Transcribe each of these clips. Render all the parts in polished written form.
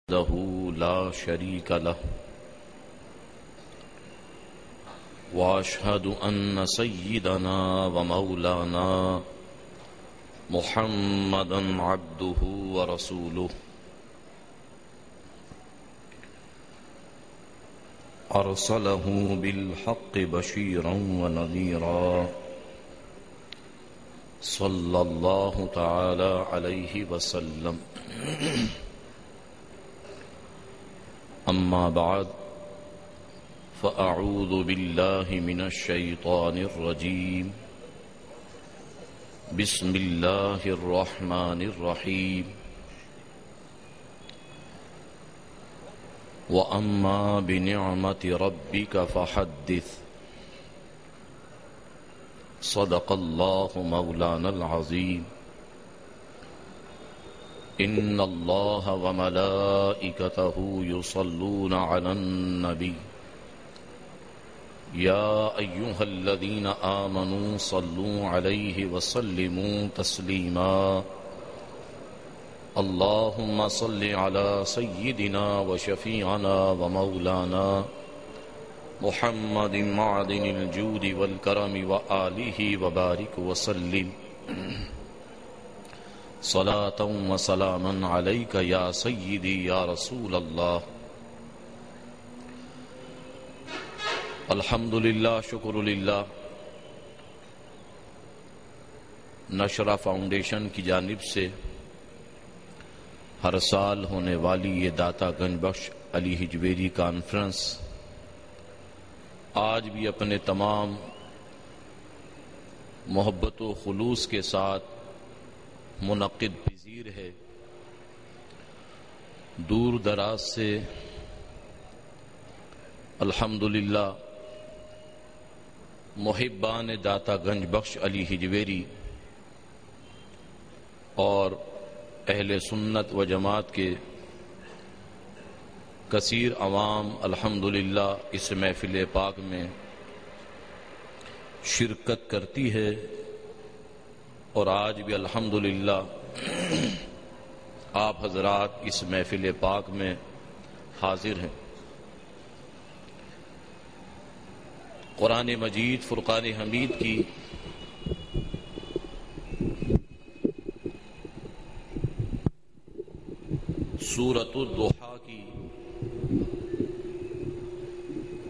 وحده لا شريك له واشهد ان سيدنا ومولانا محمدا عبده ورسوله ارسله بالحق بشيرا ونذيرا صلى الله تعالى عليه وسلم. أما بعد فأعوذ بالله من الشيطان الرجيم. بسم الله الرحمن الرحيم. وأما بنعمة ربك فحدث. صدق الله مولانا العظيم. إن الله وملائكته يصلون على النبي يا أيها الذين آمنوا صلوا عليه وسلموا تسليما. اللهم صل على سيدنا وشفيعنا ومولانا محمد معدن الجود والكرم وآله وبارك وسلم. صلاة وسلاما عليك يا سيدي يا رسول الله. الحمد للہ، شکر للہ. نشرہ فاؤنڈیشن کی جانب سے ہر سال ہونے والی یہ داتا گنج بخش علی ہجویری کانفرنس آج بھی اپنے تمام محبت و خلوص کے ساتھ منعقد پذیر ہے. دور دراز سے الحمدللہ محبان داتا گنج بخش علی ہجویری اور اہل سنت و جماعت کے کثیر عوام الحمدللہ اس محفل پاک میں شرکت کرتی ہے، اور آج بھی الحمدللہ آپ حضرات اس محفل پاک میں حاضر ہیں. قرآن مجید فرقان حمید کی سورۃ الضحیٰ کی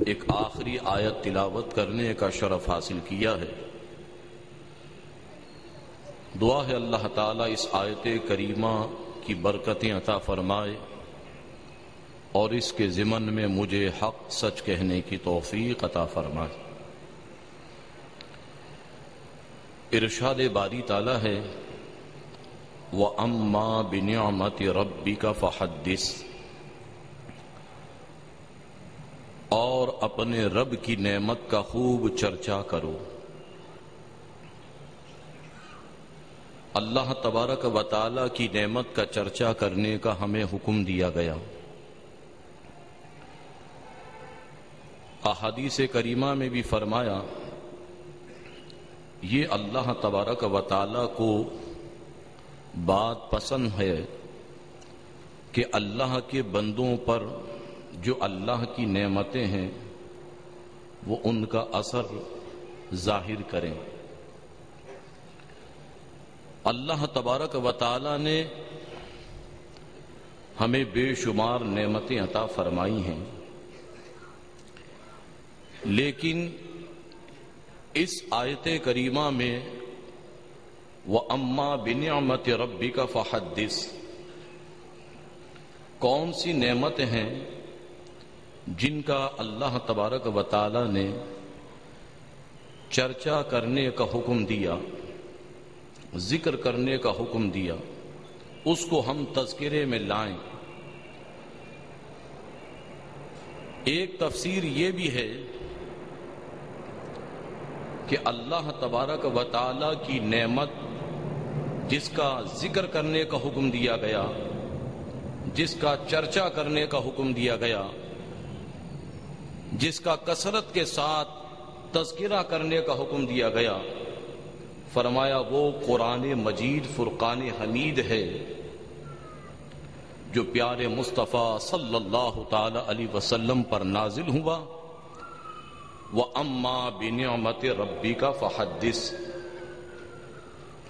ایک آخری آیت تلاوت کرنے کا شرف حاصل کیا ہے. دعا ہے اللہ تعالیٰ اس آیت کریمہ کی برکتیں عطا فرمائے اور اس کے ضمن میں مجھے حق سچ کہنے کی توفیق عطا فرمائے. ارشاد باری تعالیٰ ہے وَأَمَّا بِنِعْمَةِ رَبِّكَ فَحَدِّثْ، اور اپنے رب کی نعمت کا خوب چرچا کرو. اللہ تبارک و تعالی کی نعمت کا چرچا کرنے کا ہمیں حکم دیا گیا. احادیث کریمہ میں بھی فرمایا یہ اللہ تبارک و تعالی کو بات پسند ہے کہ اللہ کے بندوں پر جو اللہ کی نعمتیں ہیں وہ ان کا اثر ظاہر کریں. اللہ تبارک و تعالی نے ہمیں بے شمار نعمتیں عطا فرمائی ہیں، لیکن اس آیت کریمہ میں وَأَمَّا بِنِعْمَةِ رَبِّكَ فَحَدِّثْ، کون سی نعمتیں ہیں جن کا اللہ تبارک و تعالی نے چرچا کرنے کا حکم دیا، ذکر کرنے کا حکم دیا، اس کو ہم تذکرے میں لائیں. ایک تفسیر یہ بھی ہے کہ اللہ تبارک و تعالی کی نعمت جس کا ذکر کرنے کا حکم دیا گیا، جس کا چرچا کرنے کا حکم دیا گیا، جس کا کثرت کے ساتھ تذکرہ کرنے کا حکم دیا گیا، فرمایا وہ قرآن مجید فرقان حمید ہے. جو پیارے مصطفیٰ صلی اللہ تعالی علیہ وسلم پر نازل ہوا، وَأَمَّا بِنِعْمَةِ رَبِّكَ فَحَدِّثْ۔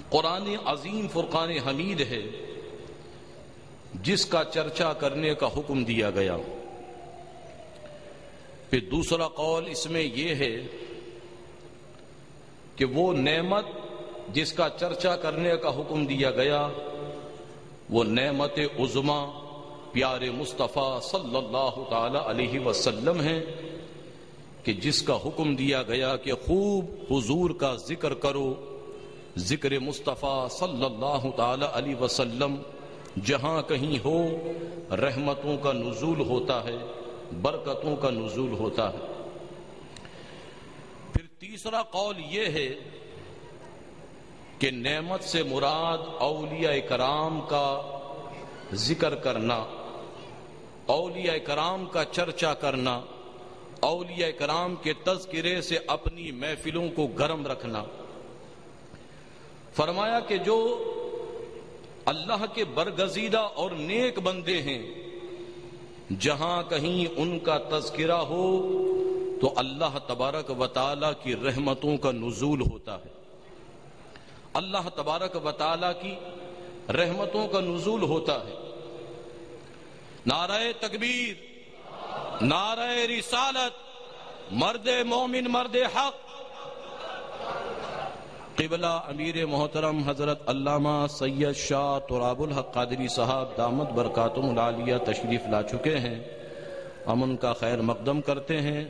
قرآن عظیم فرقان حمید ہے جس کا چرچا کرنے کا حکم دیا گیا۔ پھر دوسرا قول اس میں یہ ہے کہ وہ نعمت جس کا چرچا کرنے کا حکم دیا گیا وہ نعمت عظمیٰ پیارے مصطفیٰ صلی اللہ تعالی علیہ وسلم ہیں، کہ جس کا حکم دیا گیا کہ خوب حضور کا ذکر کرو۔ ذکر مصطفیٰ صلی اللہ تعالی علیہ وسلم جہاں کہیں ہو رحمتوں کا نزول ہوتا ہے، برکتوں کا نزول ہوتا ہے۔ پھر تیسرا قول یہ ہے کہ نعمت سے مراد اولیاء کرام کا ذکر کرنا، اولیاء کرام کا چرچا کرنا، اولیاء کرام کے تذکرے سے اپنی محفلوں کو گرم رکھنا۔ فرمایا کہ جو اللہ کے برگزیدہ اور نیک بندے ہیں، جہاں کہیں ان کا تذکرہ ہو تو اللہ تبارک و تعالی کی رحمتوں کا نزول ہوتا ہے، اللہ تبارک و تعالی کی رحمتوں کا نزول ہوتا ہے۔ نعرہ تکبیر، نعرہ رسالت، مرد مومن مرد حق، قبلہ امیر محترم حضرت علامہ سید شاہ تراب الحق قادری صاحب دامت برکاتہم العالیہ تشریف لا چکے ہیں۔ ہم ان کا خیر مقدم کرتے ہیں۔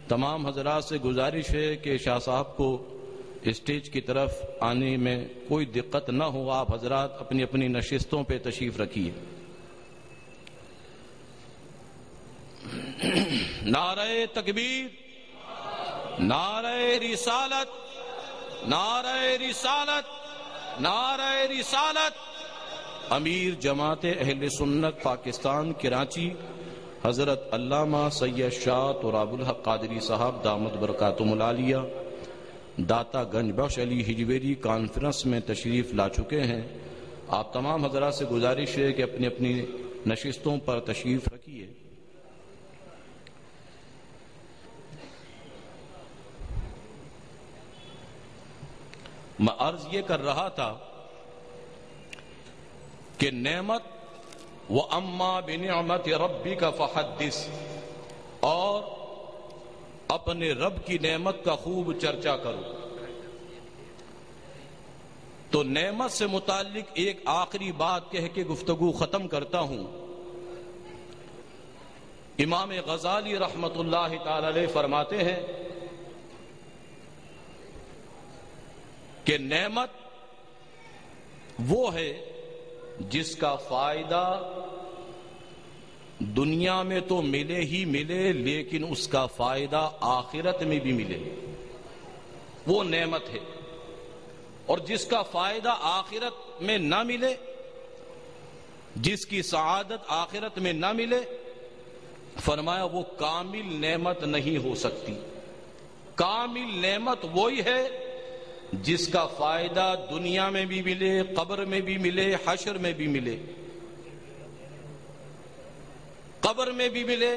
تمام حضرات سے گزارش ہے کہ شاہ صاحب کو اسٹیج کی طرف آنے میں کوئی دقت نہ ہو، آپ حضرات اپنی اپنی نشستوں پہ تشریف رکھیے۔ نعرہ تکبیر، نعرہ رسالت، نعرہ رسالت، نعرہ رسالت۔ امیر جماعت اہل سنت پاکستان کراچی حضرت علامہ سید شاہ تراب الحق قادری صاحب دامت برکاتہم العالیہ داتا گنج بخش علی ہجویری کانفرنس میں تشریف لا چکے ہیں۔ آپ تمام حضرات سے گزارش ہے کہ اپنی اپنی نشستوں پر تشریف رکھیے۔ میں عرض یہ کر رہا تھا کہ نعمت وَأَمَّا بِنِعْمَةِ رَبِّكَ فَحَدِّثْ، اور اپنے رب کی نعمت کا خوب چرچا کرو۔ تو نعمت سے متعلق ایک آخری بات کہہ کے گفتگو ختم کرتا ہوں۔ امام غزالی رحمت اللہ تعالی علیہ فرماتے ہیں کہ نعمت وہ ہے جس کا فائدہ دنیا میں تو ملے ہی ملے، لیکن اس کا فائدہ آخرت میں بھی ملے، وہ نعمت ہے۔ اور جس کا فائدہ آخرت میں نہ ملے، جس کی سعادت آخرت میں نہ ملے، فرمایا وہ کامل نعمت نہیں ہو سکتی۔ کامل نعمت وہی ہے جس کا فائدہ دنیا میں بھی ملے، قبر میں بھی ملے، حشر میں بھی ملے، قبر میں بھی ملے،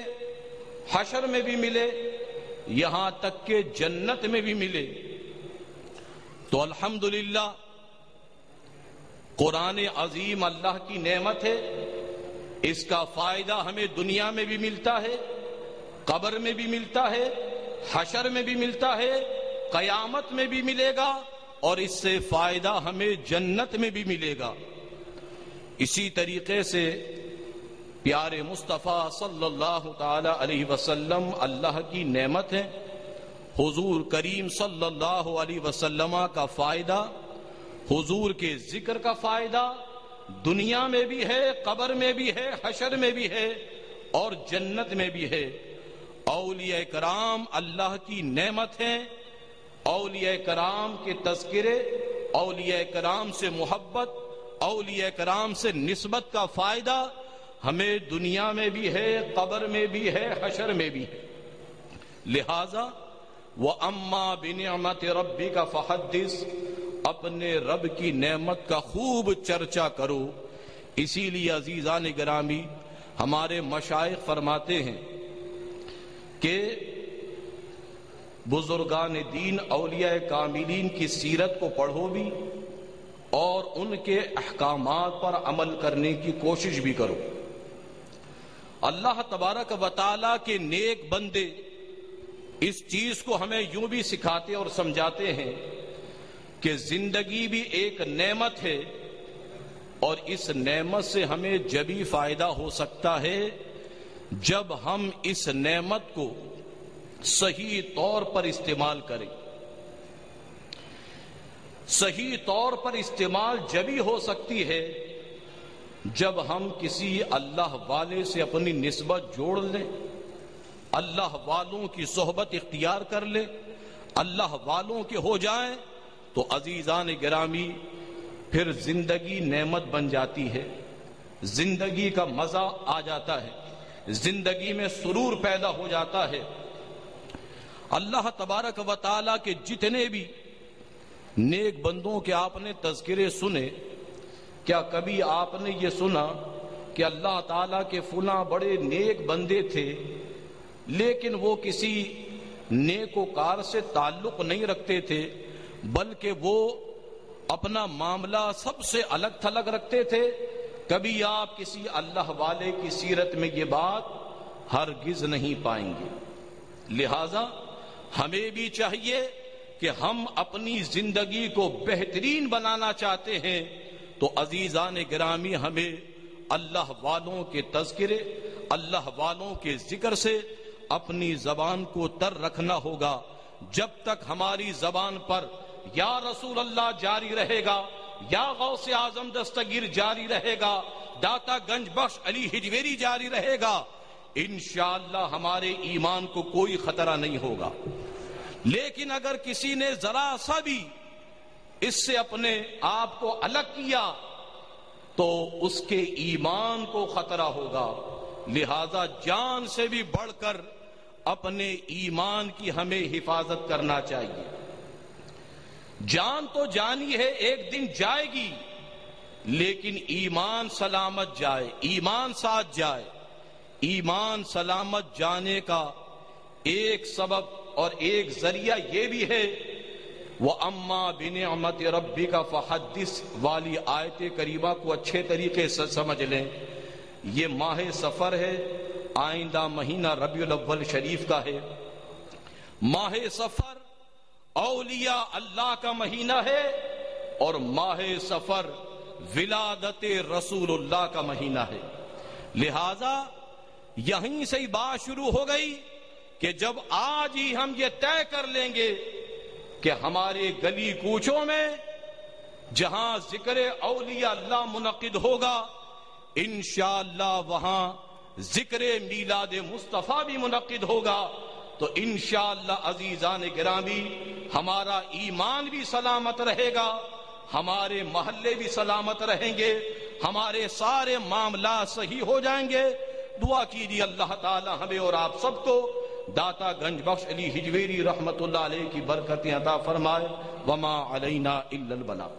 حشر میں بھی ملے، یہاں تک کہ جنت میں بھی ملے۔ تو الحمدللہ قرآن عظیم اللہ کی نعمت ہے، اس کا فائدہ ہمیں دنیا میں بھی ملتا ہے، قبر میں بھی ملتا ہے، حشر میں بھی ملتا ہے، قیامت میں بھی ملے گا، اور اس سے فائدہ ہمیں جنت میں بھی ملے گا۔ اسی طریقے سے پیارے مصطفیٰ صلی اللہ تعالی علیہ وسلم اللہ کی نعمت ہے۔ حضور کریم صلی اللہ علیہ وسلم کا فائدہ، حضور کے ذکر کا فائدہ دنیا میں بھی ہے، قبر میں بھی ہے، حشر میں بھی ہے، اور جنت میں بھی ہے۔ اولیاء کرام اللہ کی نعمت ہیں۔ اولیاء کرام کے تذکرے، اولیاء کرام سے محبت، اولیاء کرام سے نسبت کا فائدہ ہمیں دنیا میں بھی ہے، قبر میں بھی ہے، حشر میں بھی ہے۔ لہذا وَأَمَّا بِنِعْمَةِ رَبِّكَ فَحَدِّثْ، اپنے رب کی نعمت کا خوب چرچا کرو۔ اسی لیے عزیزان گرامی ہمارے مشائخ فرماتے ہیں کہ بزرگان دین اولیاء کاملین کی سیرت کو پڑھو بھی اور ان کے احکامات پر عمل کرنے کی کوشش بھی کرو۔ اللہ تبارک و تعالیٰ کے نیک بندے اس چیز کو ہمیں یوں بھی سکھاتے اور سمجھاتے ہیں کہ زندگی بھی ایک نعمت ہے، اور اس نعمت سے ہمیں جبھی فائدہ ہو سکتا ہے جب ہم اس نعمت کو صحیح طور پر استعمال کریں۔ صحیح طور پر استعمال جبھی ہو سکتی ہے جب ہم کسی اللہ والے سے اپنی نسبت جوڑ لیں، اللہ والوں کی صحبت اختیار کر لیں، اللہ والوں کے ہو جائیں، تو عزیزان گرامی پھر زندگی نعمت بن جاتی ہے، زندگی کا مزہ آ جاتا ہے، زندگی میں سرور پیدا ہو جاتا ہے۔ اللہ تبارک و تعالیٰ کے جتنے بھی نیک بندوں کے آپ نے تذکرے سنے، کیا کبھی آپ نے یہ سنا کہ اللہ تعالیٰ کے فلاں بڑے نیک بندے تھے لیکن وہ کسی نیکوکار سے تعلق نہیں رکھتے تھے، بلکہ وہ اپنا معاملہ سب سے الگ تھلگ رکھتے تھے؟ کبھی آپ کسی اللہ والے کی سیرت میں یہ بات ہرگز نہیں پائیں گے۔ لہذا ہمیں بھی چاہیے کہ ہم اپنی زندگی کو بہترین بنانا چاہتے ہیں تو عزیزان گرامی ہمیں اللہ والوں کے تذکرے، اللہ والوں کے ذکر سے اپنی زبان کو تر رکھنا ہوگا۔ جب تک ہماری زبان پر یا رسول اللہ جاری رہے گا، یا غوث اعظم دستگیر جاری رہے گا، داتا گنج بخش علی ہجویری جاری رہے گا، انشاءاللہ ہمارے ایمان کو کوئی خطرہ نہیں ہوگا۔ لیکن اگر کسی نے ذرا سا بھی اس سے اپنے آپ کو الگ کیا تو اس کے ایمان کو خطرہ ہوگا۔ لہذا جان سے بھی بڑھ کر اپنے ایمان کی ہمیں حفاظت کرنا چاہیے۔ جان تو جانی ہے، ایک دن جائے گی، لیکن ایمان سلامت جائے، ایمان ساتھ جائے۔ ایمان سلامت جانے کا ایک سبب اور ایک ذریعہ یہ بھی ہے وَأَمَّا بِنِعْمَةِ رَبِّكَ فَحَدِّثْ والی آیت کریمہ کو اچھے طریقے سے سمجھ لیں۔ یہ ماہ سفر ہے، آئندہ مہینہ ربیع الاول شریف کا ہے۔ ماہ سفر اولیاء اللہ کا مہینہ ہے اور ماہ سفر ولادت رسول اللہ کا مہینہ ہے۔ لہذا یہیں سے ہی بات شروع ہو گئی کہ جب آج ہی ہم یہ طے کر لیں گے کہ ہمارے گلی کوچوں میں جہاں ذکر اولیاء اللہ منعقد ہوگا انشاءاللہ وہاں ذکر میلاد مصطفیٰ بھی منعقد ہوگا، تو انشاءاللہ عزیزان گرامی ہمارا ایمان بھی سلامت رہے گا، ہمارے محلے بھی سلامت رہیں گے، ہمارے سارے معاملات صحیح ہو جائیں گے۔ دعا کیجیے اللہ تعالی ہمیں اور آپ سب کو داتا گنج بخش علی ہجویری رحمت اللہ علیہ کی برکتیں عطا فرمائے۔ وما علینا الا البلاغ۔